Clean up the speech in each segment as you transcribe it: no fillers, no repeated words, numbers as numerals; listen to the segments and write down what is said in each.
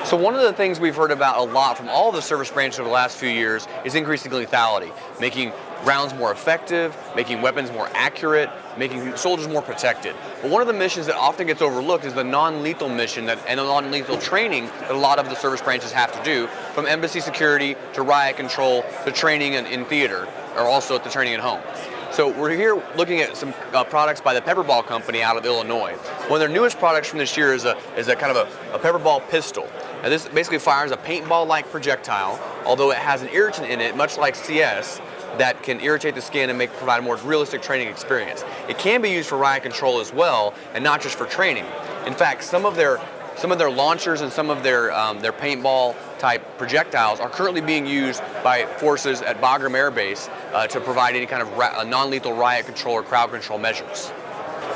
So one of the things we've heard about a lot from all of the service branches over the last few years is increasing lethality, making rounds more effective, making weapons more accurate, making soldiers more protected. But one of the missions that often gets overlooked is the non-lethal mission and the non-lethal training that a lot of the service branches have to do, from embassy security to riot control to training in theater, or also at the training at home. So we're here looking at some products by the Pepperball Company out of Illinois. One of their newest products from this year is a kind of a Pepperball pistol. Now this basically fires a paintball-like projectile, although it has an irritant in it, much like CS, that can irritate the skin and provide a more realistic training experience. It can be used for riot control as well, and not just for training. In fact, some of their launchers and some of their paintball type projectiles are currently being used by forces at Bagram Air Base to provide any kind of non-lethal riot control or crowd control measures.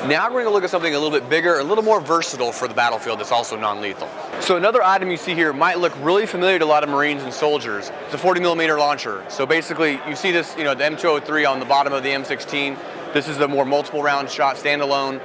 Now we're going to look at something a little bit bigger, a little more versatile for the battlefield that's also non-lethal. So another item you see here might look really familiar to a lot of Marines and soldiers. It's a 40mm launcher. So basically you see this, the M203 on the bottom of the M16. This is the more multiple round shot standalone,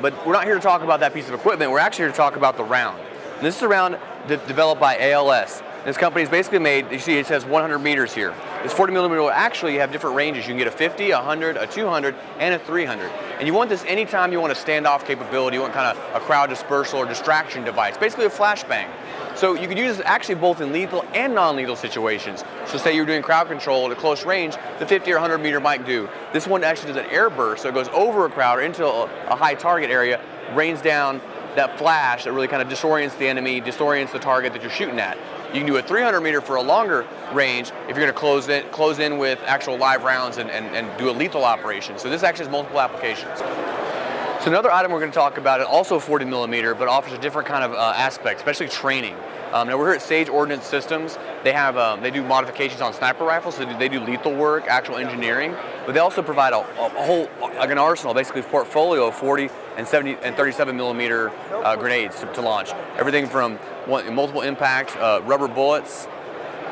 but we're not here to talk about that piece of equipment. We're actually here to talk about the round. And this is a round developed by ALS. This company is basically made, you see it says 100 meters here. This 40mm will actually have different ranges. You can get a 50, a 100, a 200, and a 300. And you want this anytime you want a standoff capability, you want kind of a crowd dispersal or distraction device, basically a flashbang. So you could use this actually both in lethal and non-lethal situations. So say you're doing crowd control at a close range, the 50 or 100 meter might do. This one actually does an air burst, so it goes over a crowd or into a high target area, rains down that flash that really kind of disorients the enemy, disorients the target that you're shooting at. You can do a 300 meter for a longer range if you're going to close in with actual live rounds and do a lethal operation. So this actually has multiple applications. So another item we're going to talk about is also 40mm, but offers a different kind of aspect, especially training. Now we're here at Sage Ordnance Systems. They do modifications on sniper rifles, so they do lethal work, actual engineering, but they also provide a whole, like an arsenal, basically a portfolio of 40 and 70 and 37mm grenades to launch. Everything from multiple impact rubber bullets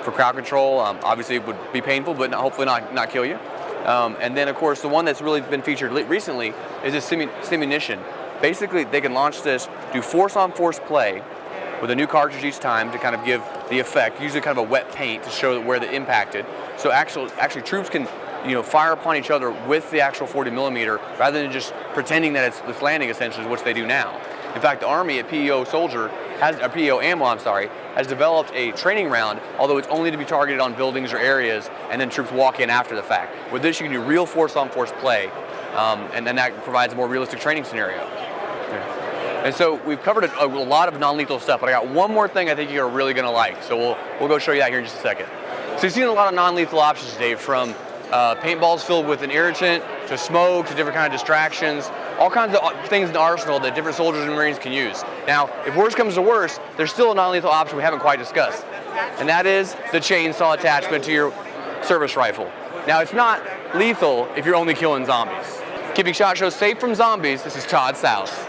for crowd control. Obviously it would be painful, but hopefully not kill you. And then of course the one that's really been featured recently is this simunition. Basically they can launch this, do force-on-force play with a new cartridge each time to kind of give the effect, usually kind of a wet paint to show where the impacted. So actually troops can fire upon each other with the actual 40mm rather than just pretending that it's landing, essentially, which they do now. In fact, the Army at PEO Ammo, has developed a training round, although it's only to be targeted on buildings or areas, and then troops walk in after the fact. With this, you can do real force-on-force play, and then that provides a more realistic training scenario. And so we've covered a lot of non-lethal stuff, but I got one more thing I think you're really going to like. So we'll go show you that here in just a second. So you've seen a lot of non-lethal options today, from paintballs filled with an irritant, to smoke, to different kind of distractions, all kinds of things in the arsenal that different soldiers and Marines can use. Now, if worse comes to worse, there's still a non-lethal option we haven't quite discussed, and that is the chainsaw attachment to your service rifle. Now, it's not lethal if you're only killing zombies. Keeping SHOT Show safe from zombies, this is Todd South.